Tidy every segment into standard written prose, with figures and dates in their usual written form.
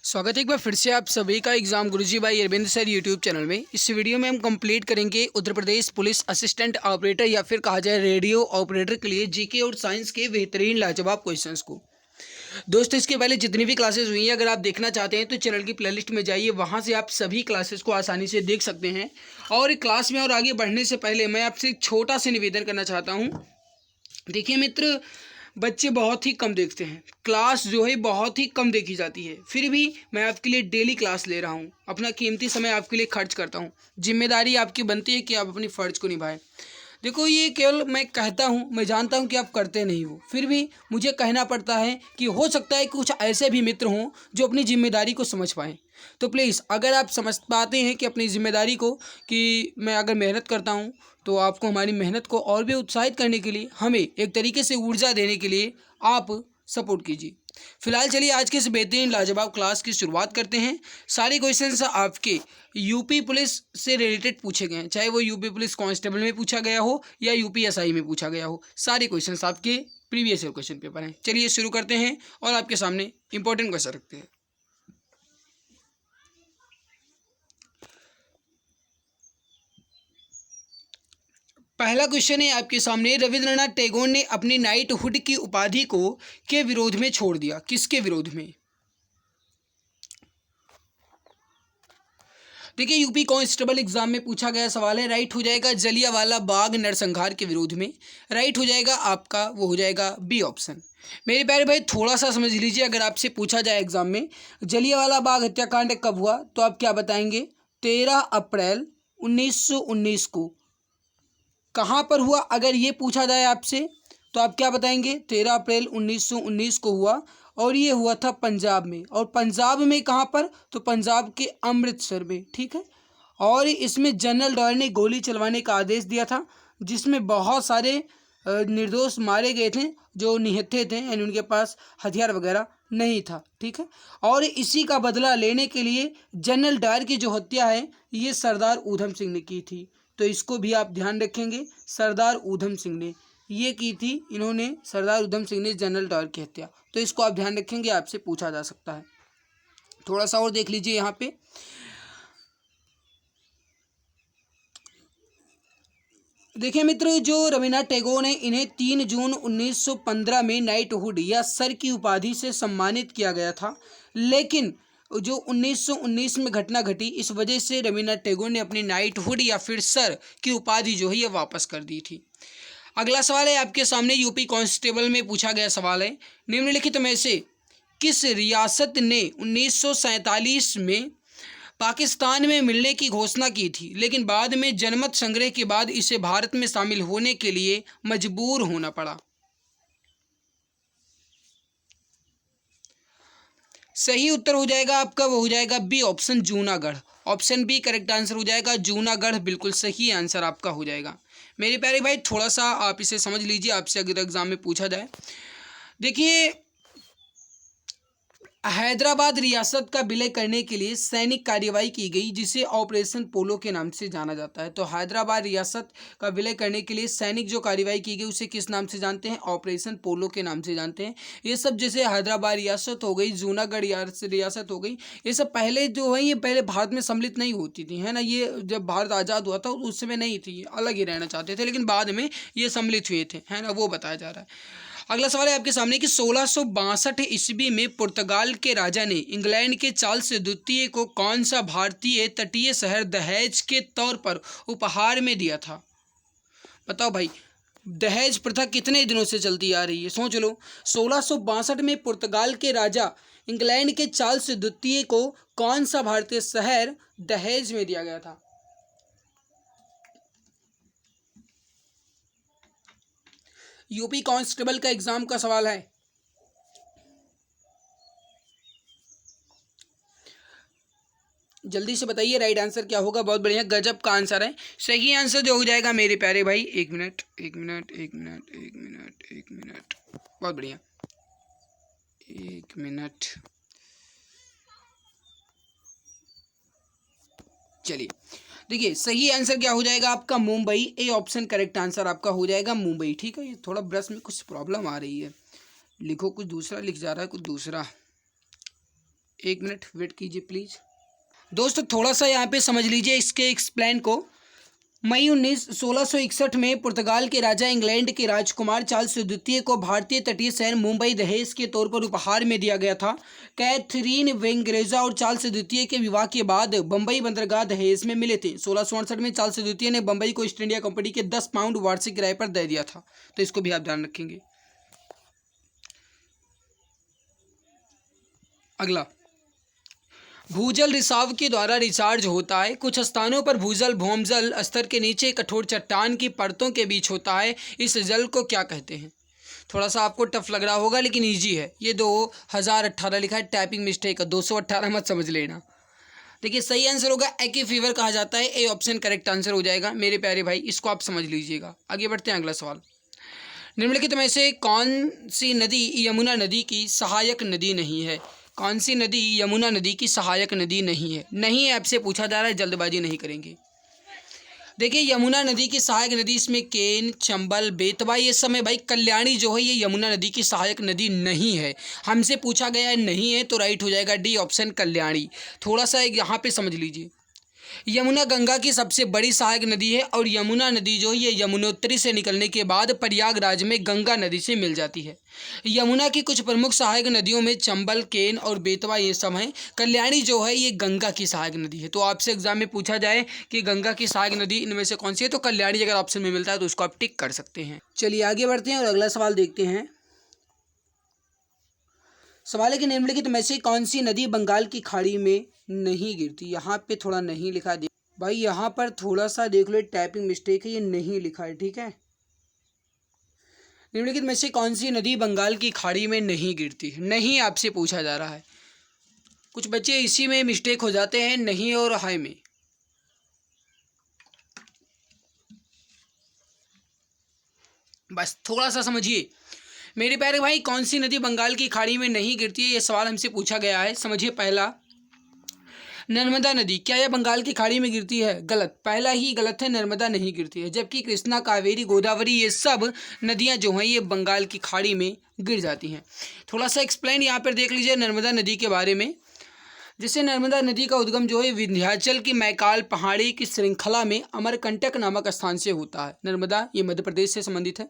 स्वागत है एक बार फिर से आप सभी का एग्जाम गुरुजी भाई अरविंद सर यूट्यूब चैनल में। इस वीडियो में हम कंप्लीट करेंगे Uttar Pradesh police assistant operator या फिर कहा जाए रेडियो ऑपरेटर के लिए जीके और साइंस के बेहतरीन लाजवाब क्वेश्चंस को। दोस्तों, इसके पहले जितनी भी क्लासेस हुई हैं, अगर आप देखना चाहते हैं तो चैनल की प्लेलिस्ट में जाइए, वहाँ से आप सभी क्लासेस को आसानी से देख सकते हैं। और क्लास में और आगे बढ़ने से पहले मैं आपसे एक छोटा सा निवेदन करना चाहता हूँ। देखिए मित्र, बच्चे बहुत ही कम देखते हैं, क्लास जो है बहुत ही कम देखी जाती है, फिर भी मैं आपके लिए डेली क्लास ले रहा हूँ, अपना कीमती समय आपके लिए खर्च करता हूँ। जिम्मेदारी आपकी बनती है कि आप अपनी फ़र्ज को निभाएं। देखो, ये केवल मैं कहता हूँ, मैं जानता हूँ कि आप करते नहीं हो, फिर भी मुझे कहना पड़ता है कि हो सकता है कुछ ऐसे भी मित्र हों जो अपनी जिम्मेदारी को समझ पाएँ। तो प्लीज़, अगर आप समझ पाते हैं कि अपनी जिम्मेदारी को, कि मैं अगर मेहनत करता हूँ तो आपको हमारी मेहनत को और भी उत्साहित करने के लिए, हमें एक तरीके से ऊर्जा देने के लिए आप सपोर्ट कीजिए। फिलहाल चलिए आज के इस बेहतरीन लाजवाब क्लास की शुरुआत करते हैं। सारे क्वेश्चंस आपके यूपी पुलिस से रिलेटेड पूछे गए हैं, चाहे वो यूपी पुलिस कांस्टेबल में पूछा गया हो या यूपीएसआई में पूछा गया हो। सारे क्वेश्चंस आपके प्रीवियस ईयर क्वेश्चन पेपर हैं। चलिए शुरू करते हैं और आपके सामने इंपॉर्टेंट क्वेश्चन रखते हैं। पहला क्वेश्चन है आपके सामने, रविंद्रनाथ टैगोर ने अपनी नाइटहुड की उपाधि को के विरोध में छोड़ दिया, किसके विरोध में? देखिए, यूपी कांस्टेबल एग्जाम में पूछा गया सवाल है। राइट हो जाएगा जलियांवाला बाग नरसंहार के विरोध में। राइट हो जाएगा आपका, वो हो जाएगा बी ऑप्शन। मेरे प्यारे भाई, थोड़ा सा समझ लीजिए, अगर आपसे पूछा जाए एग्जाम में जलियांवाला बाग हत्याकांड कब हुआ, तो आप क्या बताएंगे? 13 अप्रैल 1919 को। कहाँ पर हुआ, अगर ये पूछा जाए आपसे तो आप क्या बताएंगे? 13 अप्रैल 1919 को हुआ, और ये हुआ था पंजाब में। और पंजाब में कहाँ पर? तो पंजाब के अमृतसर में, ठीक है। और इसमें जनरल डायर ने गोली चलवाने का आदेश दिया था, जिसमें बहुत सारे निर्दोष मारे गए थे जो निहत्थे थे, यानी उनके पास हथियार वगैरह नहीं था, ठीक है। और इसी का बदला लेने के लिए जनरल डायर की जो हत्या है, ये सरदार ऊधम सिंह ने की थी। तो इसको भी आप ध्यान रखेंगे, सरदार ऊधम सिंह ने ये की थी, इन्होंने, सरदार ऊधम सिंह ने जनरल डायर की हत्या। तो इसको आप ध्यान रखेंगे, आपसे पूछा जा सकता है। थोड़ा सा और देख लीजिए यहाँ पे। देखिए मित्र, जो रविन्द्रनाथ टैगोर ने, इन्हें 3 जून 1915 में नाइटहुड या सर की उपाधि से सम्मानित किया गया था, लेकिन जो 1919 में घटना घटी, इस वजह से रविन्द्रनाथ टैगोर ने अपनी नाइटहुड या फिर सर की उपाधि जो है ये वापस कर दी थी। अगला सवाल है आपके सामने, यूपी कांस्टेबल में पूछा गया सवाल है। निम्नलिखित में से किस रियासत ने 1947 में पाकिस्तान में मिलने की घोषणा की थी, लेकिन बाद में जनमत संग्रह के बाद इसे भारत में शामिल होने के लिए मजबूर होना पड़ा? सही उत्तर हो जाएगा आपका, वो हो जाएगा B option, Junagadh. Option B correct answer हो जाएगा, जूनागढ़ बिल्कुल सही आंसर आपका हो जाएगा। मेरे प्यारे भाई, थोड़ा सा आप इसे समझ लीजिए, आपसे अगर एग्जाम में पूछा जाए। देखिए, हैदराबाद रियासत का विलय करने के लिए सैनिक कार्रवाई की गई, जिसे ऑपरेशन पोलो के नाम से जाना जाता है। तो हैदराबाद रियासत का विलय करने के लिए सैनिक जो कार्रवाई की गई, उसे किस नाम से जानते हैं? ऑपरेशन पोलो के नाम से जानते हैं। ये सब जैसे हैदराबाद रियासत हो गई, जूनागढ़ रियासत हो गई, ये सब पहले जो है, ये पहले भारत में सम्मिलित नहीं होती थी, है ना। ये जब भारत आज़ाद हुआ था उस समय नहीं थी, अलग ही रहना चाहते थे, लेकिन बाद में ये सम्मिलित हुए थे, है ना, वो बताया जा रहा है। अगला सवाल है आपके सामने कि 1662 ईस्वी में पुर्तगाल के राजा ने इंग्लैंड के चार्ल्स द्वितीय को कौन सा भारतीय तटीय शहर दहेज के तौर पर उपहार में दिया था? बताओ भाई, दहेज प्रथा कितने दिनों से चलती आ रही है, सोच लो। 1662 में पुर्तगाल के राजा इंग्लैंड के चार्ल्स द्वितीय को कौन सा भारतीय शहर दहेज में दिया गया था? यूपी कांस्टेबल का एग्जाम का सवाल है। जल्दी से बताइए राइट आंसर क्या होगा। बहुत बढ़िया, गजब का आंसर है। सही आंसर जो हो जाएगा मेरे प्यारे भाई, एक मिनट एक मिनट एक मिनट एक मिनट एक मिनट, बहुत बढ़िया, एक मिनट। चलिए, देखिए सही आंसर क्या हो जाएगा आपका? Mumbai. A option correct answer आपका हो जाएगा, मुंबई। ठीक है, ये थोड़ा ब्रश में कुछ प्रॉब्लम आ रही है, लिखो कुछ दूसरा लिख जा रहा है, कुछ दूसरा। एक मिनट वेट कीजिए प्लीज़। दोस्तों थोड़ा सा यहाँ पे समझ लीजिए इसके एक्सप्लेन को। मई 1661 में पुर्तगाल के राजा इंग्लैंड के राजकुमार चार्ल्स द्वितीय को भारतीय तटीय शहर मुंबई दहेज के तौर पर उपहार में दिया गया था। कैथरीन वेंगरेजा और चार्ल्स द्वितीय के विवाह के बाद बम्बई बंदरगाह दहेज में मिले थे। 1668 में चार्ल्स द्वितीय ने बम्बई को ईस्ट इंडिया कंपनी के 10 पाउंड वार्षिक किराए पर दे दिया था, तो इसको भी आप ध्यान रखेंगे। अगला, भूजल रिसाव के द्वारा रिचार्ज होता है। कुछ स्थानों पर भूजल भौमजल स्तर के नीचे कठोर चट्टान की परतों के बीच होता है। इस जल को क्या कहते हैं? थोड़ा सा आपको टफ लग रहा होगा लेकिन इजी है। ये 2018 लिखा है, टाइपिंग मिस्टेक है, 218 मत समझ लेना। देखिए सही आंसर होगा एक्वी फीवर कहा जाता है। ए ऑप्शन करेक्ट आंसर हो जाएगा मेरे प्यारे भाई, इसको आप समझ लीजिएगा। आगे बढ़ते हैं, अगला सवाल। निम्नलिखित में से कौन सी नदी यमुना नदी की सहायक नदी नहीं है? कौन सी नदी यमुना नदी की सहायक नदी नहीं है? नहीं आपसे पूछा जा रहा है, जल्दबाजी नहीं करेंगे। देखिए यमुना नदी की सहायक नदी इसमें केन, चंबल, बेतवा ये सब है भाई। कल्याणी जो है ये यमुना नदी की सहायक नदी नहीं है। हमसे पूछा गया है नहीं है, तो राइट हो जाएगा डी ऑप्शन कल्याणी। थोड़ा सा यहाँ पे समझ लीजिए, यमुना गंगा की सबसे बड़ी सहायक नदी है और यमुना नदी जो है ये यमुनोत्री से निकलने के बाद प्रयागराज में गंगा नदी से मिल जाती है। यमुना की कुछ प्रमुख सहायक नदियों में चंबल, केन और बेतवा ये सब हैं। कल्याणी जो है ये गंगा की सहायक नदी है। तो आपसे एग्जाम में पूछा जाए कि गंगा की सहायक नदी इनमें से कौन सी है, तो कल्याणी अगर ऑप्शन में मिलता है तो उसको आप टिक कर सकते हैं। चलिए आगे बढ़ते हैं और अगला सवाल देखते हैं। सवाल है कि निम्नलिखित में से कौन सी नदी बंगाल की खाड़ी में नहीं गिरती? यहाँ पे थोड़ा नहीं लिखा है भाई, यहाँ पर थोड़ा सा देख लो, टाइपिंग मिस्टेक है, ये नहीं लिखा है, ठीक है। निम्नलिखित में से कौन सी नदी बंगाल की खाड़ी में नहीं गिरती? नहीं आपसे पूछा जा रहा है। कुछ बच्चे इसी में मिस्टेक हो जाते हैं, नहीं और हाय में। बस थोड़ा सा समझिए मेरे प्यारे भाई, कौन सी नदी बंगाल की खाड़ी में नहीं गिरती है, ये सवाल हमसे पूछा गया है। समझिए, पहला नर्मदा नदी, क्या यह बंगाल की खाड़ी में गिरती है? गलत, पहला ही गलत है, नर्मदा नहीं गिरती है। जबकि कृष्णा, कावेरी, गोदावरी ये सब नदियां जो हैं ये बंगाल की खाड़ी में गिर जाती हैं। थोड़ा सा एक्सप्लेन यहाँ पर देख लीजिए नर्मदा नदी के बारे में। जैसे नर्मदा नदी का उद्गम जो है विंध्याचल की मैकाल पहाड़ी की श्रृंखला में अमरकंटक नामक स्थान से होता है। नर्मदा ये मध्य प्रदेश से संबंधित है,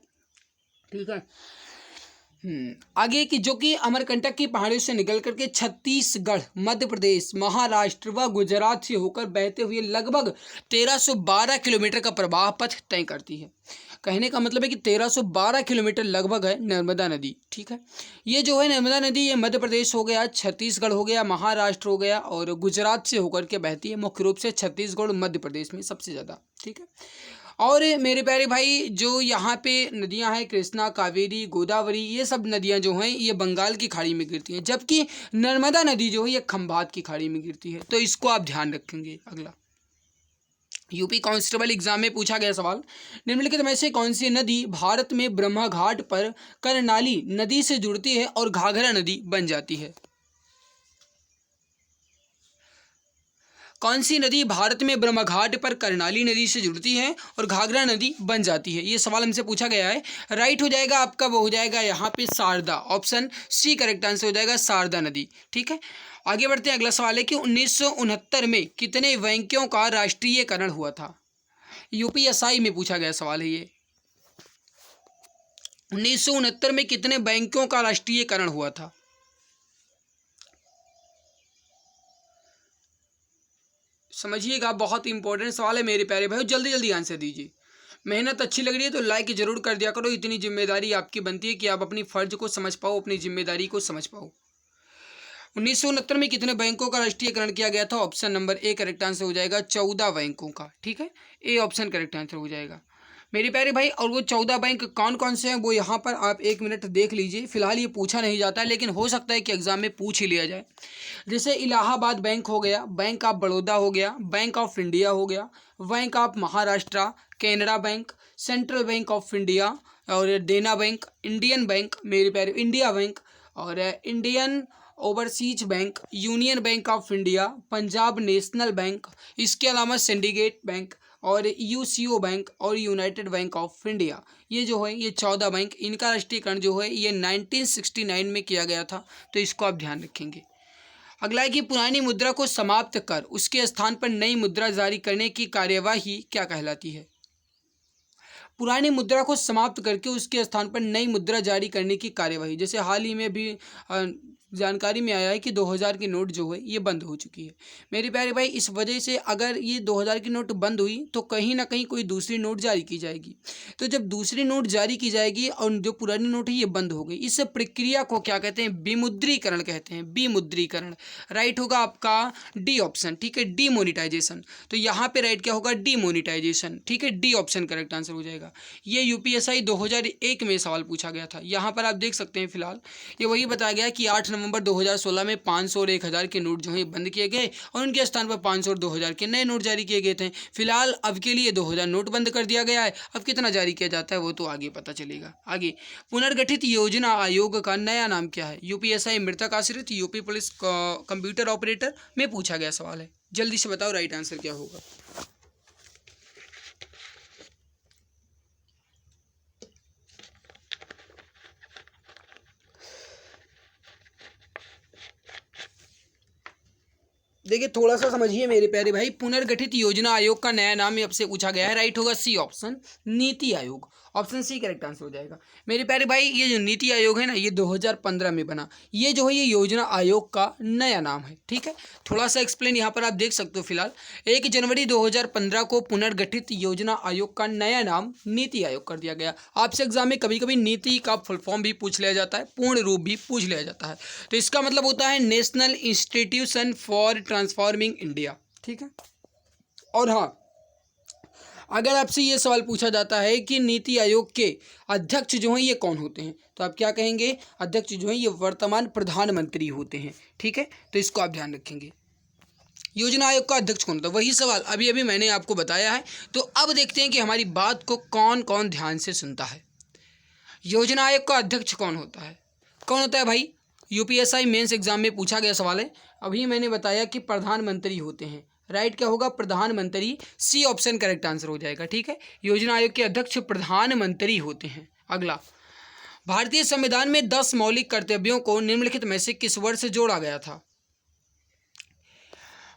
ठीक है। आगे की जो कि अमरकंटक की पहाड़ियों से निकल करके छत्तीसगढ़, मध्य प्रदेश, महाराष्ट्र व गुजरात से होकर बहते हुए लगभग 1312 किलोमीटर का प्रवाह पथ तय करती है। कहने का मतलब है कि 1312 किलोमीटर लगभग है नर्मदा नदी, ठीक है। ये जो है नर्मदा नदी ये मध्य प्रदेश हो गया, छत्तीसगढ़ हो गया, महाराष्ट्र हो गया और गुजरात से होकर के बहती है। मुख्य रूप से छत्तीसगढ़ मध्य प्रदेश में सबसे ज़्यादा, ठीक है। और मेरे प्यारे भाई जो यहाँ पे नदियाँ हैं कृष्णा, कावेरी, गोदावरी ये सब नदियाँ जो हैं ये बंगाल की खाड़ी में गिरती हैं। जबकि नर्मदा नदी जो है ये खंभात की खाड़ी में गिरती है। तो इसको आप ध्यान रखेंगे। अगला, यूपी कांस्टेबल एग्जाम में पूछा गया सवाल, निम्नलिखित में से कौन सी नदी भारत में ब्रह्मा घाट पर करनाली नदी से जुड़ती है और घाघरा नदी बन जाती है? कौन सी नदी भारत में ब्रह्मघाट पर करनाली नदी से जुड़ती है और घाघरा नदी बन जाती है? ये सवाल हमसे पूछा गया है। राइट हो जाएगा आपका, वो हो जाएगा यहाँ पे Sharda, option C correct answer हो जाएगा, शारदा नदी, ठीक है। आगे बढ़ते हैं, अगला सवाल है कि 1969 में कितने बैंकों का राष्ट्रीयकरण हुआ था? यूपीएसआई में पूछा गया सवाल है ये। 1969 में कितने बैंकों का राष्ट्रीयकरण हुआ था? समझिएगा, बहुत इंपॉर्टेंट सवाल है मेरे प्यारे भाई, जल्दी जल्दी आंसर दीजिए। मेहनत अच्छी लग रही है तो लाइक जरूर कर दिया करो। इतनी जिम्मेदारी आपकी बनती है कि आप अपनी फर्ज को समझ पाओ, अपनी जिम्मेदारी को समझ पाओ। 1969 में कितने बैंकों का राष्ट्रीयकरण किया गया था? Option number A correct answer हो जाएगा, 14 बैंकों का, ठीक है। ए ऑप्शन करेक्ट आंसर हो जाएगा मेरे प्यारे भाई। और वो 14 बैंक कौन कौन से हैं वो यहाँ पर आप एक मिनट देख लीजिए। फिलहाल ये पूछा नहीं जाता है लेकिन हो सकता है कि एग्जाम में पूछ ही लिया जाए। जैसे इलाहाबाद बैंक हो गया, बैंक ऑफ बड़ौदा हो गया, बैंक ऑफ इंडिया हो गया, bank of Maharashtra, Canara bank, central bank of India और देना बैंक, इंडियन बैंक मेरे प्यारे, इंडिया बैंक और Indian overseas bank, union bank of India, Punjab national bank, इसके अलावा सिंडिकेट बैंक और यूसीओ बैंक और यूनाइटेड बैंक ऑफ इंडिया। ये जो है ये 14 बैंक, इनका राष्ट्रीयकरण जो है ये 1969 में किया गया था। तो इसको आप ध्यान रखेंगे। अगला है कि पुरानी मुद्रा को समाप्त कर उसके स्थान पर नई मुद्रा जारी करने की कार्यवाही क्या कहलाती है? पुरानी मुद्रा को समाप्त करके उसके स्थान पर नई मुद्रा जारी करने की कार्यवाही, जैसे हाल ही में भी जानकारी में आया है कि 2000 की नोट जो है ये बंद हो चुकी है मेरे प्यारे भाई। इस वजह से अगर ये 2000 की नोट बंद हुई तो कहीं ना कहीं कोई दूसरी नोट जारी की जाएगी। तो जब दूसरी नोट जारी की जाएगी और जो पुरानी नोट है ये बंद हो गई, इस प्रक्रिया को क्या कहते हैं? विमुद्रीकरण कहते हैं, विमुद्रीकरण। राइट होगा आपका डी ऑप्शन, ठीक है, डीमोनिटाइजेशन। तो यहाँ पे राइट क्या होगा? डीमोनिटाइजेशन, ठीक है, डी ऑप्शन करेक्ट आंसर हो जाएगा। ये यूपीएसआई 2001 में सवाल पूछा गया था। यहाँ पर आप देख सकते हैं फिलहाल ये वही बताया गया कि 8 नवंबर 2016 में 500 और 1000 के नोट जो हैं बंद किए गए और उनके स्थान पर 500 और 2000 के नए नोट जारी किए गए थे। फिलहाल अब के लिए 2000 नोट बंद कर दिया गया है। अब कितना जारी किया जाता है वो तो आगे पता चलेगा। आगे, पुनर्गठित योजना आयोग का नया नाम क्या है? यूपीएसआई मृतक आश्रित, यूपी पुलिस कंप्यूटर ऑपरेटर में पूछा गया सवाल है। जल्दी से बताओ राइट आंसर क्या होगा। देखिए थोड़ा सा समझिए मेरे प्यारे भाई, पुनर्गठित योजना आयोग का नया नाम अब से पूछा गया है। राइट होगा C option, NITI Aayog. Option C correct answer हो जाएगा मेरे प्यारे भाई। ये जो नीति आयोग है ना, ये 2015 में बना। ये जो है ये योजना आयोग का नया नाम है, ठीक है। थोड़ा सा एक्सप्लेन यहाँ पर आप देख सकते हो। फिलहाल 1 जनवरी 2015 को पुनर्गठित योजना आयोग का नया नाम नीति आयोग कर दिया गया। आपसे एग्जाम में कभी कभी नीति का फुल फॉर्म भी पूछ लिया जाता है, पूर्ण रूप भी पूछ लिया जाता है। तो इसका मतलब होता है national institution for transforming India, ठीक है। और हाँ, अगर आपसे ये सवाल पूछा जाता है कि नीति आयोग के अध्यक्ष जो हैं ये कौन होते हैं, तो आप क्या कहेंगे? अध्यक्ष जो हैं ये वर्तमान प्रधानमंत्री होते हैं, ठीक है। तो इसको आप ध्यान रखेंगे। योजना आयोग का अध्यक्ष कौन होता है, वही सवाल अभी अभी मैंने आपको बताया है। तो अब देखते हैं कि हमारी बात को कौन कौन ध्यान से सुनता है। योजना आयोग का अध्यक्ष कौन होता है? कौन होता है भाई? यूपीएसआई मेंस एग्जाम में पूछा गया सवाल है। अभी मैंने बताया कि प्रधानमंत्री होते हैं। राइट क्या होगा? प्रधानमंत्री। सी ऑप्शन करेक्ट आंसर हो जाएगा, ठीक है। योजना आयोग के अध्यक्ष प्रधानमंत्री होते हैं। अगला, भारतीय संविधान में 10 मौलिक कर्तव्यों को निम्नलिखित में से किस वर्ष जोड़ा गया था?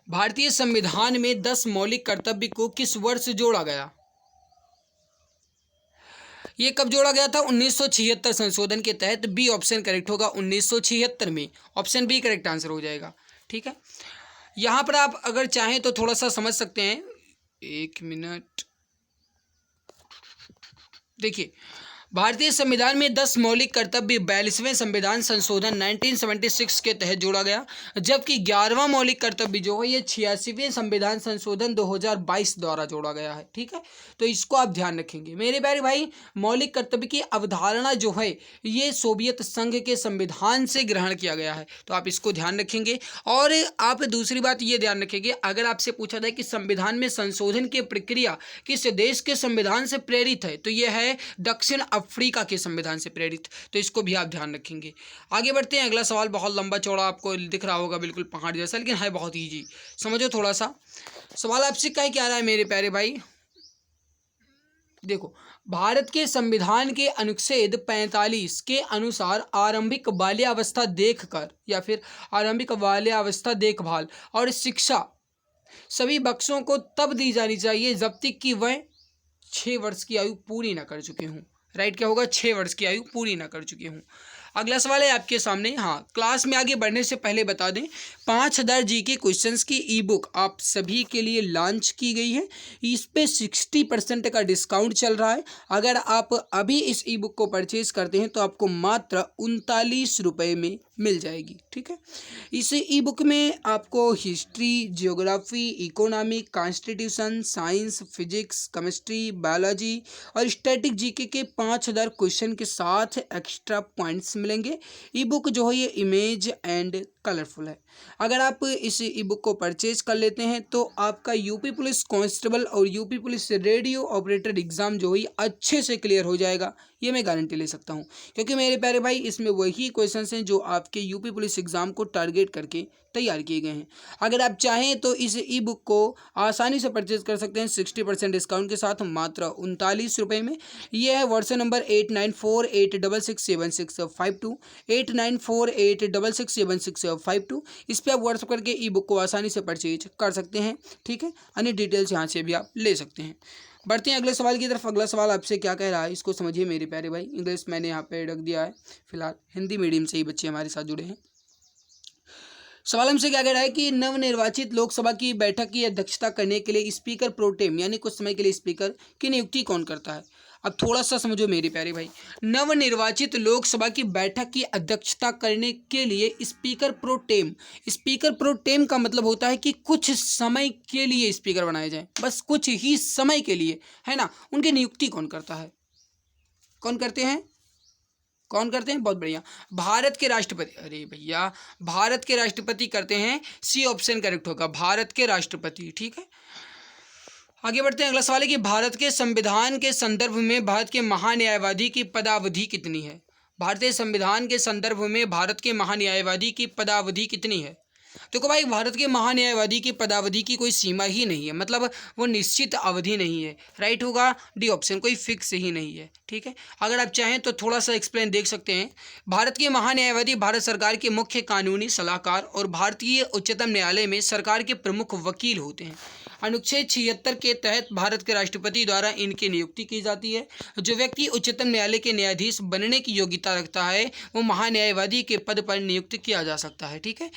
भारतीय संविधान में 10 मौलिक कर्तव्य को किस वर्ष जोड़ा गया? ये कब जोड़ा गया था? 1976 संशोधन के तहत। बी ऑप्शन करेक्ट होगा, 1976 में। ऑप्शन बी करेक्ट आंसर हो जाएगा, ठीक है। यहाँ पर आप अगर चाहें तो थोड़ा सा समझ सकते हैं। 1 मिनट, देखिए भारतीय संविधान में 10 मौलिक कर्तव्य 42वें संविधान संशोधन 1976 के तहत जोड़ा गया, जबकि 11वां मौलिक कर्तव्य जो है ये 86वें संविधान संशोधन 2022 द्वारा जोड़ा गया है, ठीक है। तो इसको आप ध्यान रखेंगे मेरे प्यारे भाई। मौलिक कर्तव्य की अवधारणा जो है ये सोवियत संघ के संविधान से ग्रहण किया गया है, तो आप इसको ध्यान रखेंगे। और आप दूसरी बात ये ध्यान रखेंगे, अगर आपसे पूछा जाए कि संविधान में संशोधन की प्रक्रिया किस देश के संविधान से प्रेरित है, तो यह है दक्षिण अफ्रीका के संविधान से प्रेरित। तो इसको भी आप ध्यान रखेंगे। आगे बढ़ते हैं। अगला सवाल बहुत लंबा चौड़ा आपको दिख रहा होगा, बिल्कुल पहाड़ जैसा, लेकिन है बहुत ईजी। समझो थोड़ा सा। सवाल आपसे क्या रहा है मेरे प्यारे भाई? देखो, भारत के संविधान के अनुच्छेद 45 के अनुसार आरंभिक बाल्यावस्था देखकर या फिर आरंभिक बाल्यावस्था देखभाल और शिक्षा सभी बच्चों को तब दी जानी चाहिए जब तक कि वह 6 वर्ष की आयु पूरी न कर चुके हों। राइट क्या होगा? 6 वर्ष की आयु पूरी ना कर चुके हों। अगला सवाल है आपके सामने। हाँ, क्लास में आगे बढ़ने से पहले बता दें, 5000 जीके क्वेश्चंस की ई बुक आप सभी के लिए लॉन्च की गई है। इस पे 60% का डिस्काउंट चल रहा है। अगर आप अभी इस ई बुक को परचेज करते हैं तो आपको मात्र 39 रुपये में मिल जाएगी, ठीक है। इस ई बुक में आपको history, geography, economic, constitution, science, physics, chemistry, biology और स्टैटिक जीके के 5000 क्वेश्चन के साथ एक्स्ट्रा पॉइंट्स मिलेंगे। ई बुक जो है ये इमेज एंड कलरफुल है। अगर आप इस ई बुक को परचेज कर लेते हैं तो आपका यूपी पुलिस कांस्टेबल और UP police radio operator exam जो है अच्छे से क्लियर हो जाएगा, ये मैं गारंटी ले सकता हूँ। क्योंकि मेरे प्यारे भाई इसमें वही क्वेश्चंस हैं जो आपके यूपी पुलिस एग्ज़ाम को टारगेट करके तैयार किए गए हैं। अगर आप चाहें तो इस ई बुक को आसानी से परचेज कर सकते हैं 60% डिस्काउंट के साथ मात्र 39 रुपये में। यह है व्हाट्सएप नंबर 8948667652, 8948667652। 52। इस पर आप व्हाट्सअप करके ई बुक को आसानी से परचेज कर सकते हैं, ठीक है। अन्य डिटेल्स यहाँ से भी आप ले सकते हैं। बढ़ते हैं अगले सवाल की तरफ। अगला सवाल आपसे क्या कह रहा है इसको समझिए मेरे प्यारे भाई। इंग्लिश मैंने यहाँ पे रख दिया है, फिलहाल हिंदी मीडियम से ही बच्चे हमारे साथ जुड़े हैं। सवाल हमसे क्या कह रहा है कि नवनिर्वाचित लोकसभा की बैठक की अध्यक्षता करने के लिए स्पीकर प्रोटेम यानी कुछ समय के लिए स्पीकर की नियुक्ति कौन करता है। अब थोड़ा सा समझो मेरे प्यारे भाई, नवनिर्वाचित लोकसभा की बैठक की अध्यक्षता करने के लिए स्पीकर प्रोटेम का मतलब होता है कि कुछ समय के लिए स्पीकर बनाए जाए, बस कुछ ही समय के लिए, है ना। उनकी नियुक्ति कौन करता है, कौन करते हैं, बहुत बढ़िया, भारत के राष्ट्रपति। अरे भैया, भारत के राष्ट्रपति करते हैं, सी ऑप्शन करेक्ट होगा, भारत के राष्ट्रपति, ठीक है। आगे बढ़ते हैं। अगला सवाल है कि भारत के संविधान के संदर्भ में भारत के महान्यायवादी की पदावधि कितनी है। भारतीय संविधान के संदर्भ में भारत के महान्यायवादी की पदावधि कितनी है। देखो भाई, भारत के महान्यायवादी की पदावधि की कोई सीमा ही नहीं है, मतलब वो निश्चित अवधि नहीं है, राइट होगा डी ऑप्शन, कोई फिक्स ही नहीं है, ठीक है। अगर आप चाहें तो थोड़ा सा एक्सप्लेन देख सकते हैं। भारत के महान्यायवादी भारत सरकार के मुख्य कानूनी सलाहकार और भारतीय उच्चतम न्यायालय में सरकार के प्रमुख वकील होते हैं। अनुच्छेद 76 के तहत भारत के राष्ट्रपति द्वारा इनकी नियुक्ति की जाती है। जो व्यक्ति उच्चतम न्यायालय के न्यायाधीश बनने की योग्यता रखता है वो महान्यायवादी के पद पर नियुक्त किया जा सकता है, ठीक है।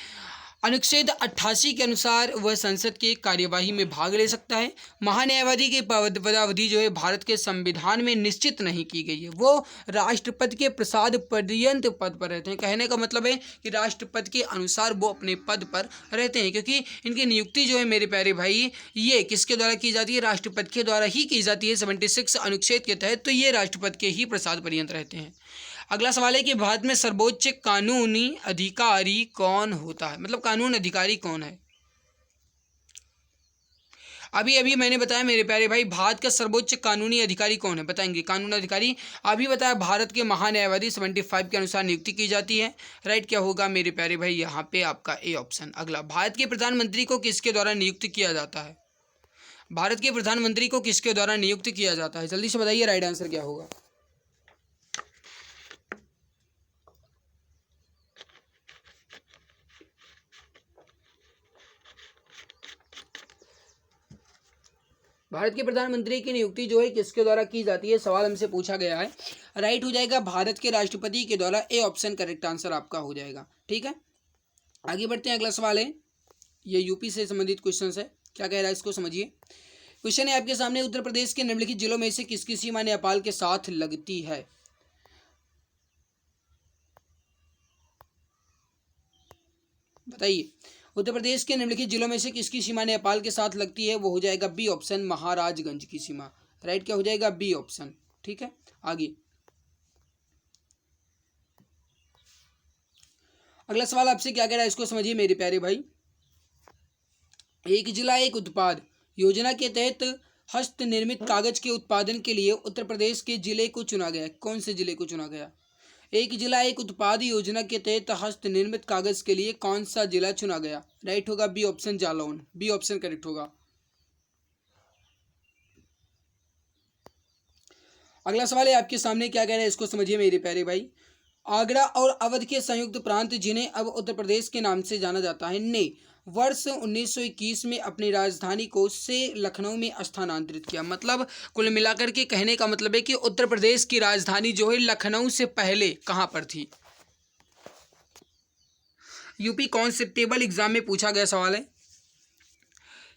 अनुच्छेद 88 के अनुसार वह संसद की कार्यवाही में भाग ले सकता है। महान्यायवादी की पदावधि जो है भारत के संविधान में निश्चित नहीं की गई है, वो राष्ट्रपति के प्रसाद पर्यंत पद पर रहते हैं। कहने का मतलब है कि राष्ट्रपति के अनुसार वो अपने पद पर रहते हैं, क्योंकि इनकी नियुक्ति जो है मेरे प्यारे भाई ये किसके द्वारा की जाती है, राष्ट्रपति के द्वारा ही की जाती है 76 अनुच्छेद के तहत, तो ये राष्ट्रपति के ही प्रसाद पर्यंत रहते हैं। अगला सवाल है कि भारत में सर्वोच्च कानूनी अधिकारी कौन होता है, मतलब कानून अधिकारी कौन है। अभी मैंने बताया मेरे प्यारे भाई, भारत का सर्वोच्च कानूनी अधिकारी कौन है, बताएंगे कानून अधिकारी। अभी बताया भारत के महान्यायवादी 75 के अनुसार नियुक्ति की जाती है, राइट। क्या होगा मेरे प्यारे भाई यहाँ पे आपका ए ऑप्शन। अगला, भारत के प्रधानमंत्री को किसके द्वारा नियुक्त किया जाता है। भारत के प्रधानमंत्री को किसके द्वारा नियुक्त किया जाता है, जल्दी से बताइए राइट आंसर क्या होगा। भारत के प्रधानमंत्री की नियुक्ति जो है किसके द्वारा की जाती है, सवाल हमसे पूछा गया है, राइट हो जाएगा भारत के राष्ट्रपति के द्वारा, ए ऑप्शन करेक्ट आंसर आपका हो जाएगा, ठीक है। आगे बढ़ते हैं। अगला सवाल है, ये यूपी से संबंधित क्वेश्चन है, क्या कह रहा है इसको समझिए। क्वेश्चन है आपके सामने, उत्तर प्रदेश के निम्नलिखित जिलों में से किसकी सीमा नेपाल के साथ लगती है। बताइए, उत्तर प्रदेश के निम्नलिखित जिलों में से किसकी सीमा नेपाल के साथ लगती है, वो हो जाएगा बी ऑप्शन, महाराजगंज की सीमा, राइट। क्या हो जाएगा, बी ऑप्शन, ठीक है। आगे अगला सवाल आपसे क्या कह रहा है इसको समझिए मेरे प्यारे भाई। एक जिला एक उत्पाद योजना के तहत हस्त निर्मित कागज के उत्पादन के लिए उत्तर प्रदेश के जिले को चुना गया, कौन से जिले को चुना गया। एक जिला एक उत्पाद योजना के तहत हस्त निर्मित कागज के लिए कौन सा जिला चुना गया, राइट होगा B option, Jalaun, B option correct होगा। अगला सवाल है आपके सामने, क्या कह रहा है इसको समझिए मेरे प्यारे भाई। आगरा और अवध के संयुक्त प्रांत जिन्हें अब उत्तर प्रदेश के नाम से जाना जाता है ने वर्ष 1921 में अपनी राजधानी को से लखनऊ में स्थानांतरित किया। मतलब कुल मिलाकर के कहने का मतलब है कि उत्तर प्रदेश की राजधानी जो है लखनऊ से पहले कहाँ पर थी। यूपी कांस्टेबल एग्जाम में पूछा गया सवाल है।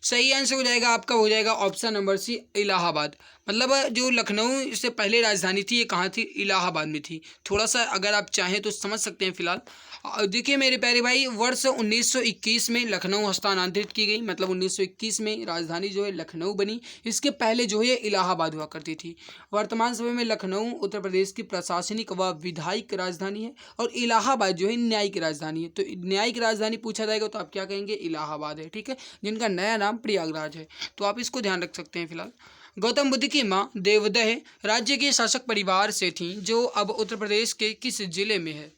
सही आंसर हो जाएगा आपका, हो जाएगा ऑप्शन नंबर सी, इलाहाबाद। मतलब जो लखनऊ से पहले राजधानी थी ये कहाँ थी, इलाहाबाद में थी। थोड़ा सा अगर आप चाहें तो समझ सकते हैं। फिलहाल देखिए मेरे प्यारे भाई, वर्ष 1921 में लखनऊ हस्तांतरित की गई, मतलब 1921 में राजधानी जो है लखनऊ बनी। इसके पहले जो है इलाहाबाद हुआ करती थी। वर्तमान समय में लखनऊ उत्तर प्रदेश की प्रशासनिक व विधायिक राजधानी है और इलाहाबाद जो है न्यायिक राजधानी है। तो न्यायिक राजधानी पूछा जाएगा तो आप क्या कहेंगे, इलाहाबाद है, ठीक है, जिनका नया नाम प्रयागराज है। तो आप इसको ध्यान रख सकते हैं। फिलहाल गौतम बुद्ध की माँ देवदह राज्य के शासक परिवार से थीं, जो अब उत्तर प्रदेश के किस जिले में है।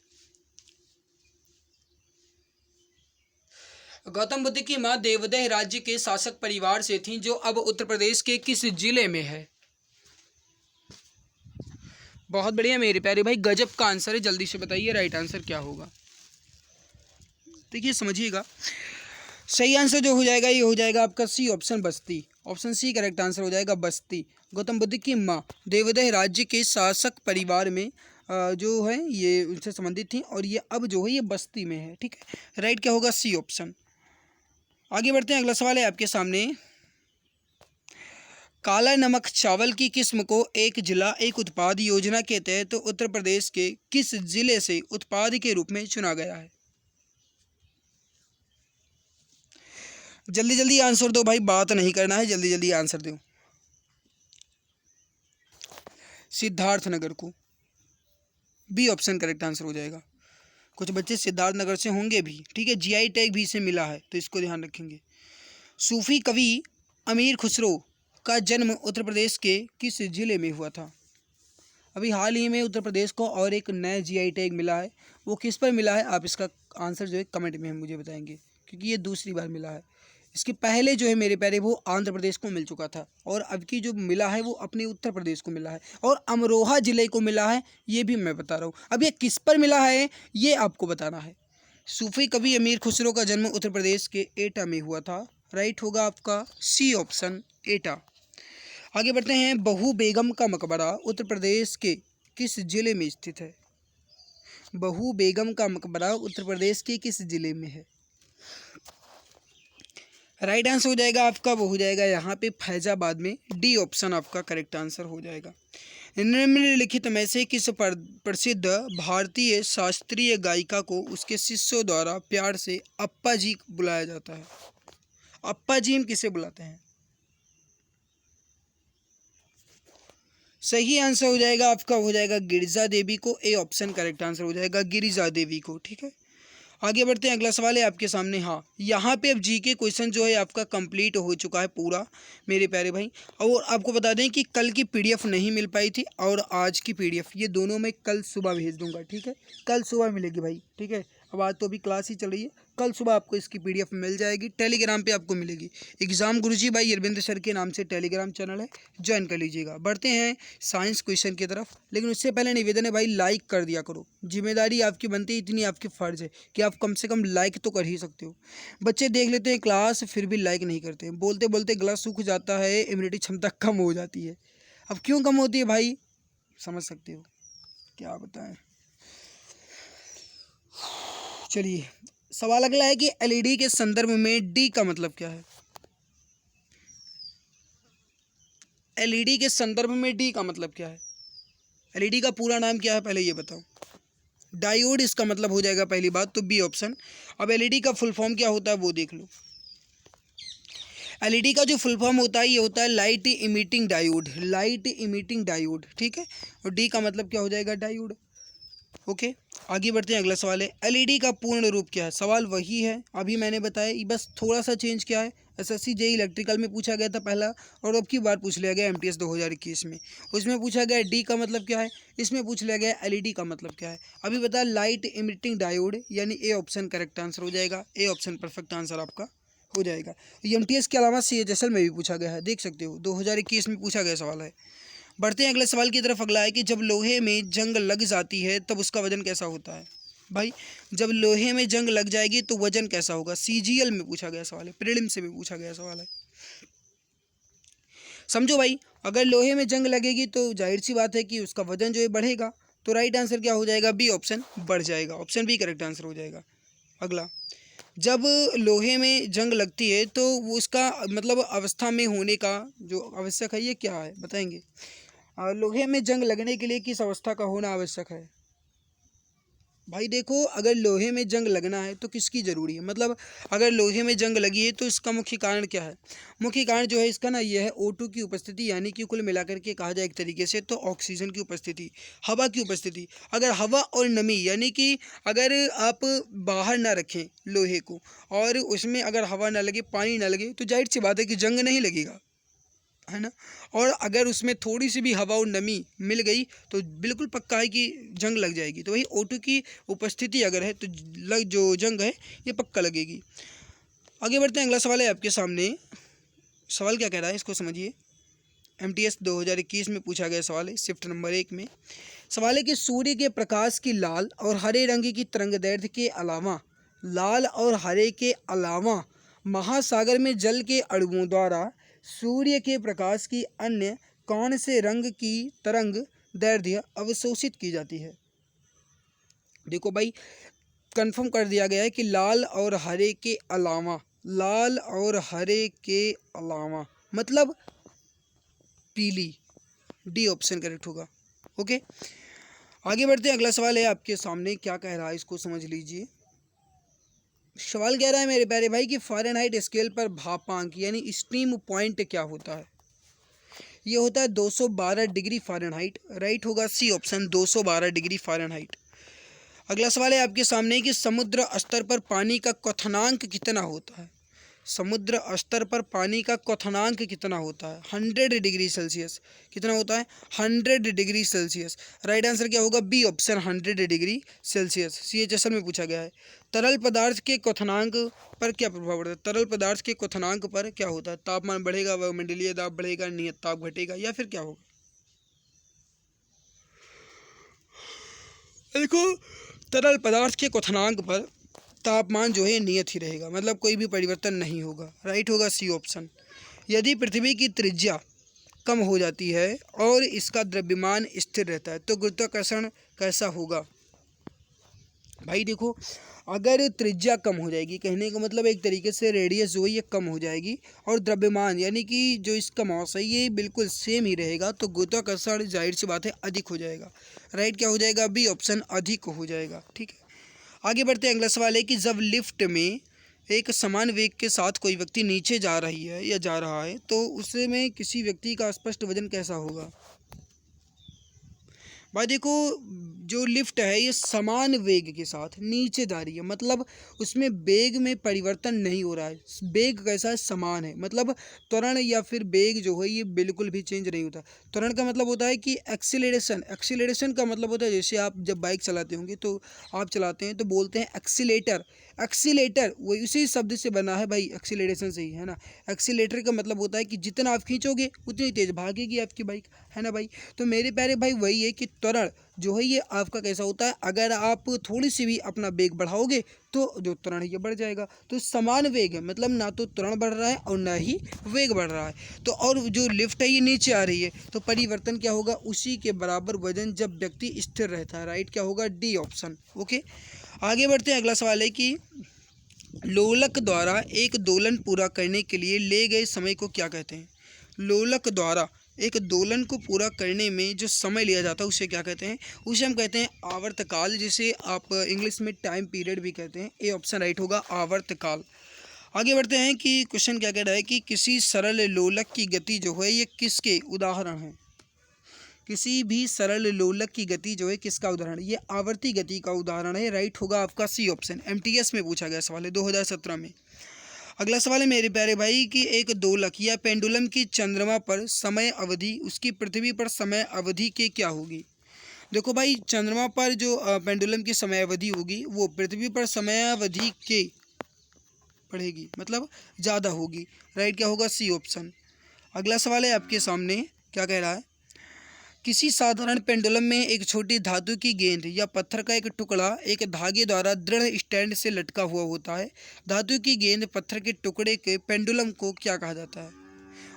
गौतम बुद्ध की माँ देवदह राज्य के शासक परिवार से थीं, जो अब उत्तर प्रदेश के किस जिले में है। बहुत बढ़िया मेरे प्यारे भाई, गजब का आंसर है, जल्दी से बताइए राइट आंसर क्या होगा। देखिए समझिएगा, सही आंसर जो हो जाएगा ये हो जाएगा आपका सी ऑप्शन बस्ती। ऑप्शन सी करेक्ट आंसर हो जाएगा बस्ती। गौतम बुद्ध की माँ देवदह राज्य के शासक परिवार में जो है ये उनसे संबंधित थी और ये अब जो है ये बस्ती में है। ठीक है, राइट क्या होगा, सी ऑप्शन। आगे बढ़ते हैं, अगला सवाल है आपके सामने। काला नमक चावल की किस्म को एक जिला एक उत्पाद योजना के तहत तो उत्तर प्रदेश के किस जिले से उत्पाद के रूप में चुना गया है? जल्दी जल्दी आंसर दो भाई, बात नहीं करना है, जल्दी जल्दी आंसर दो। सिद्धार्थनगर को, बी ऑप्शन करेक्ट आंसर हो जाएगा। कुछ बच्चे सिद्धार्थनगर से होंगे भी, ठीक है, जीआई टैग भी इसे मिला है तो इसको ध्यान रखेंगे। सूफी कवि अमीर खुसरो का जन्म उत्तर प्रदेश के किस जिले में हुआ था? अभी हाल ही में उत्तर प्रदेश को और एक नया जीआई टैग मिला है, वो किस पर मिला है आप इसका आंसर जो है कमेंट में मुझे बताएंगे, क्योंकि ये दूसरी बार मिला है। इसके पहले जो है मेरे प्यारे वो आंध्र प्रदेश को मिल चुका था और अब की जो मिला है वो अपने उत्तर प्रदेश को मिला है और अमरोहा जिले को मिला है, ये भी मैं बता रहा हूँ। अब ये किस पर मिला है ये आपको बताना है। सूफी कवि अमीर खुसरो का जन्म उत्तर प्रदेश के एटा में हुआ था, राइट होगा आपका सी ऑप्शन एटा। आगे बढ़ते हैं, बहू बेगम का मकबरा उत्तर प्रदेश के किस जिले में स्थित है? बहू बेगम का मकबरा उत्तर प्रदेश के किस जिले में है? राइट आंसर हो जाएगा आपका, वो हो जाएगा यहाँ पे फैजाबाद में, डी ऑप्शन आपका करेक्ट आंसर हो जाएगा। निम्नलिखित में से किस प्रसिद्ध भारतीय शास्त्रीय गायिका को उसके शिष्यों द्वारा प्यार से अप्पा जी बुलाया जाता है? अप्पा जी हम किसे बुलाते हैं? सही आंसर हो जाएगा आपका, हो जाएगा गिरिजा देवी को, ए ऑप्शन करेक्ट आंसर हो जाएगा गिरिजा देवी को। ठीक है, आगे बढ़ते हैं, अगला सवाल है आपके सामने। हाँ, यहाँ पे अब जी के क्वेश्चन जो है आपका कंप्लीट हो चुका है पूरा मेरे प्यारे भाई। और आपको बता दें कि कल की पीडीएफ नहीं मिल पाई थी और आज की पीडीएफ ये दोनों मैं कल सुबह भेज दूंगा। ठीक है, कल सुबह मिलेगी भाई। ठीक है, अब आज तो अभी क्लास ही चल रही है, कल सुबह आपको इसकी पीडीएफ मिल जाएगी, टेलीग्राम पे आपको मिलेगी। एग्जाम गुरुजी भाई अरविंद सर के नाम से टेलीग्राम चैनल है, ज्वाइन कर लीजिएगा। बढ़ते हैं साइंस क्वेश्चन की तरफ, लेकिन उससे पहले निवेदन है भाई लाइक कर दिया करो, जिम्मेदारी आपकी बनती है, इतनी आपकी फ़र्ज़ है कि आप कम से कम लाइक तो कर ही सकते हो। बच्चे देख लेते हैं क्लास फिर भी लाइक नहीं करते, बोलते बोलते गला सूख जाता है, इम्यूनिटी क्षमता कम हो जाती है। अब क्यों कम होती है भाई, समझ सकते हो, क्या बताएं। चलिए, सवाल अगला है कि एलईडी के संदर्भ में डी का मतलब क्या है? एलईडी के संदर्भ में डी का मतलब क्या है? एलईडी का पूरा नाम क्या है पहले ये बताओ। डायोड इसका मतलब हो जाएगा पहली बात तो, बी ऑप्शन। अब एलईडी का फुल फॉर्म क्या होता है वो देख लो। एलईडी का जो फुल फॉर्म होता है ये होता है light emitting diode, light emitting diode. ठीक है, और डी का मतलब क्या हो जाएगा, डायोड। ओके, आगे बढ़ते हैं, अगला सवाल है एलईडी का पूर्ण रूप क्या है? सवाल वही है अभी मैंने बताया, बस थोड़ा सा चेंज क्या है। एसएससी जेई इलेक्ट्रिकल में पूछा गया था पहला और अब की बार पूछ लिया गया एमटीएस 2021 में, उसमें पूछा गया डी का मतलब क्या है, इसमें पूछ लिया गया एलईडी का मतलब क्या है। अभी बता लाइट इमिटिंग डायोड, यानी ए ऑप्शन करेक्ट आंसर हो जाएगा, ए ऑप्शन परफेक्ट आंसर आपका हो जाएगा। एमटीएस के अलावा सीएचएसएल में भी पूछा गया है, देख सकते हो 2021 में पूछा गया सवाल है। बढ़ते हैं अगले सवाल की तरफ। अगला है कि जब लोहे में जंग लग जाती है तब उसका वजन कैसा होता है? भाई जब लोहे में जंग लग जाएगी तो वजन कैसा होगा? सीजीएल में पूछा गया सवाल है, प्रीलिम से भी पूछा गया सवाल है। समझो भाई, अगर लोहे में जंग लगेगी तो जाहिर सी बात है कि उसका वजन जो है बढ़ेगा, तो राइट आंसर क्या हो जाएगा, बी ऑप्शन बढ़ जाएगा, ऑप्शन बी करेक्ट आंसर हो जाएगा। अगला, जब लोहे में जंग लगती है तो वो उसका मतलब अवस्था में होने का जो आवश्यक है ये क्या है बताएंगे? लोहे में जंग लगने के लिए किस अवस्था का होना आवश्यक है? भाई देखो, अगर लोहे में जंग लगना है तो किसकी ज़रूरी है, मतलब अगर लोहे में जंग लगी है तो इसका मुख्य कारण क्या है? मुख्य कारण जो है इसका ना ये है O2 की उपस्थिति, यानी कि कुल मिलाकर के कहा जाए एक तरीके से तो ऑक्सीजन की उपस्थिति, हवा की उपस्थिति। अगर हवा और नमी, यानी कि अगर आप बाहर ना रखें लोहे को और उसमें अगर हवा ना लगे, पानी ना लगे, तो जाहिर सी बात है कि जंग नहीं लगेगा, है ना। और अगर उसमें थोड़ी सी भी हवा और नमी मिल गई तो बिल्कुल पक्का है कि जंग लग जाएगी। तो वही O2 की उपस्थिति अगर है तो जो जंग है ये पक्का लगेगी। आगे बढ़ते हैं, अगला सवाल है आपके सामने। सवाल क्या कह रहा है इसको समझिए, एमटीएस 2021 में पूछा गया सवाल है, शिफ्ट नंबर 1 में। सवाल है कि सूर्य के प्रकाश की लाल और हरे रंग की तरंगदैर्घ्य के अलावा लाल और हरे के अलावा महासागर में जल के अणुओं द्वारा सूर्य के प्रकाश की अन्य कौन से रंग की तरंग दैर्ध्य अवशोषित की जाती है? देखो भाई, कंफर्म कर दिया गया है कि लाल और हरे के अलावा, लाल और हरे के अलावा मतलब पीली, डी ऑप्शन करेक्ट होगा। ओके, आगे बढ़ते हैं। अगला सवाल है आपके सामने, क्या कह रहा है इसको समझ लीजिए। सवाल कह रहा है मेरे प्यारे भाई कि फ़ारेनहाइट स्केल पर भापांक यानी स्टीम पॉइंट क्या होता है? ये होता है 212 डिग्री फ़ारेनहाइट। राइट होगा सी ऑप्शन, 212 डिग्री फ़ारेनहाइट। अगला सवाल है आपके सामने कि समुद्र स्तर पर पानी का क्वथनांक कितना होता है? समुद्र स्तर पर पानी का क्वथनांक कितना होता है? 100 डिग्री सेल्सियस। कितना होता है? 100 डिग्री सेल्सियस। राइट आंसर क्या होगा? B option, 100 degree Celsius. CHSL में पूछा गया है। तरल पदार्थ के क्वथनांक पर क्या प्रभाव पड़ता है? तरल पदार्थ के क्वथनांक पर क्या होता है? तापमान बढ़ेगा, वायुमंडलीय दाब बढ़ेगा, नियत ताप घटेगा, या फिर क्या होगा? देखो, तरल पदार्थ के क्वथनांक पर तापमान जो है नियत ही रहेगा, मतलब कोई भी परिवर्तन नहीं होगा। राइट होगा सी ऑप्शन। यदि पृथ्वी की त्रिज्या कम हो जाती है और इसका द्रव्यमान स्थिर रहता है तो गुरुत्वाकर्षण कैसा होगा? भाई देखो, अगर त्रिज्या कम हो जाएगी, कहने का मतलब एक तरीके से रेडियस जो है ये कम हो जाएगी, और द्रव्यमान यानी कि जो इसका मास है ये बिल्कुल सेम ही रहेगा, तो गुरुत्वाकर्षण जाहिर सी बात है अधिक हो जाएगा। राइट क्या हो जाएगा? बी ऑप्शन, अधिक हो जाएगा। ठीक है, आगे बढ़ते हैं। अगला सवाल है कि जब लिफ्ट में एक समान वेग के साथ कोई व्यक्ति नीचे जा रही है या जा रहा है तो उसमें किसी व्यक्ति का स्पष्ट वजन कैसा होगा? भाई देखो, जो लिफ्ट है ये समान वेग के साथ नीचे जा रही है, मतलब उसमें वेग में परिवर्तन नहीं हो रहा है। वेग कैसा है? समान है, मतलब त्वरण या फिर वेग जो है ये बिल्कुल भी चेंज नहीं होता। त्वरण का मतलब होता है कि एक्सीलरेशन, एक्सीलरेशन का मतलब होता है जैसे आप जब बाइक चलाते होंगे तो आप चलाते हैं तो बोलते हैं एक्सीलेटर। एक्सीलेटर वही उसी शब्द से बना है भाई, एक्सीलरेशन से ही, है ना। एक्सीलेटर का मतलब होता है कि जितना आप खींचोगे उतनी तेज भागेगी आपकी बाइक, है ना भाई। तो मेरे प्यारे भाई वही है कि त्वरण जो है ये आपका कैसा होता है, अगर आप थोड़ी सी भी अपना वेग बढ़ाओगे तो जो त्वरण है ये बढ़ जाएगा। तो समान वेग है, मतलब ना तो त्वरण बढ़ रहा है और ना ही वेग बढ़ रहा है। तो और जो लिफ्ट है ये नीचे आ रही है, तो परिवर्तन क्या होगा? उसी के बराबर वजन जब व्यक्ति स्थिर रहता है। राइट क्या होगा? D option. ओके, आगे बढ़ते हैं। अगला सवाल है कि लोलक द्वारा एक दोलन पूरा करने के लिए ले गए समय को क्या कहते हैं? लोलक द्वारा एक दोलन को पूरा करने में जो समय लिया जाता है उसे क्या कहते हैं? उसे हम कहते हैं आवर्तकाल, जिसे आप इंग्लिश में टाइम पीरियड भी कहते हैं। ए ऑप्शन राइट होगा, आवर्तकाल। आगे बढ़ते हैं कि क्वेश्चन क्या कह रहा है कि किसी सरल लोलक की गति जो है ये किसके उदाहरण है? किसी भी सरल लोलक की गति जो है किसका उदाहरण? ये आवर्ती गति का उदाहरण है। राइट होगा आपका सी ऑप्शन। MTS में पूछा गया सवाल है 2017 में। अगला सवाल है मेरे प्यारे भाई कि एक दोलक या पेंडुलम की चंद्रमा पर समय अवधि उसकी पृथ्वी पर समय अवधि के क्या होगी? देखो भाई, चंद्रमा पर जो पेंडुलम की समय अवधि होगी वो पृथ्वी पर समय अवधि के बढ़ेगी, मतलब ज़्यादा होगी। राइट क्या होगा? C option. अगला सवाल है आपके सामने, क्या कह रहा है? किसी साधारण पेंडुलम में एक छोटी धातु की गेंद या पत्थर का एक टुकड़ा एक धागे द्वारा दृढ़ स्टैंड से लटका हुआ होता है। धातु की गेंद पत्थर के टुकड़े के पेंडुलम को क्या कहा जाता है?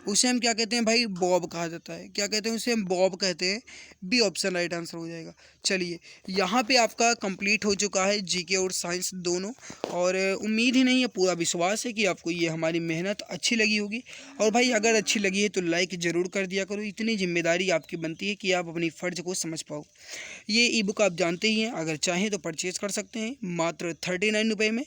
उसे हम क्या कहते हैं भाई? बॉब कहा जाता है। क्या कहते हैं उसे? हम बॉब कहते हैं। बी ऑप्शन राइट आंसर हो जाएगा। चलिए, यहाँ पे आपका कंप्लीट हो चुका है जीके और साइंस दोनों, और उम्मीद ही नहीं है, पूरा विश्वास है कि आपको ये हमारी मेहनत अच्छी लगी होगी। और भाई अगर अच्छी लगी है तो लाइक ज़रूर कर दिया करो, इतनी जिम्मेदारी आपकी बनती है कि आप अपनी फ़र्ज को समझ पाओ। ये ई बुक आप जानते ही हैं, अगर चाहें तो परचेज़ कर सकते हैं मात्र 39 रुपये में,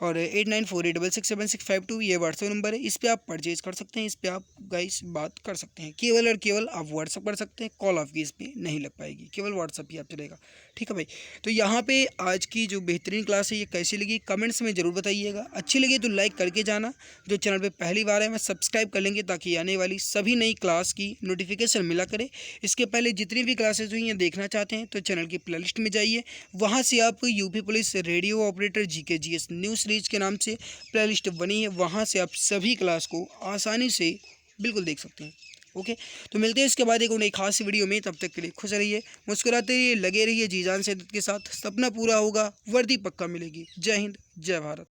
और 8948667652 ये व्हाट्सएप नंबर है, इस पे आप परचेज़ कर सकते हैं। इस पे आप गाइस बात कर सकते हैं, केवल और केवल आप व्हाट्सएप कर सकते हैं। कॉल आपकी इस पे नहीं लग पाएगी, केवल व्हाट्सएप ही आप चलेगा। ठीक है भाई, तो यहाँ पे आज की जो बेहतरीन क्लास है ये कैसी लगी कमेंट्स में ज़रूर बताइएगा। अच्छी लगी तो लाइक करके जाना, जो चैनल पे पहली बार है मैं सब्सक्राइब कर लेंगे ताकि आने वाली सभी नई क्लास की नोटिफिकेशन मिला करे। इसके पहले जितनी भी क्लासेज हुई हैं देखना चाहते हैं तो चैनल की प्लेलिस्ट में जाइए, वहाँ से आप UP police radio operator GK GS new series के नाम से प्लेलिस्ट बनी है, वहाँ से आप सभी क्लास को आसानी से बिल्कुल देख सकते हैं। ओके, तो मिलते हैं इसके बाद एक नई खास वीडियो में। तब तक के लिए खुश रहिए, मुस्कुराते रहिए, लगे रहिए जी जान से के साथ। सपना पूरा होगा, वर्दी पक्का मिलेगी। जय हिंद। जय भारत।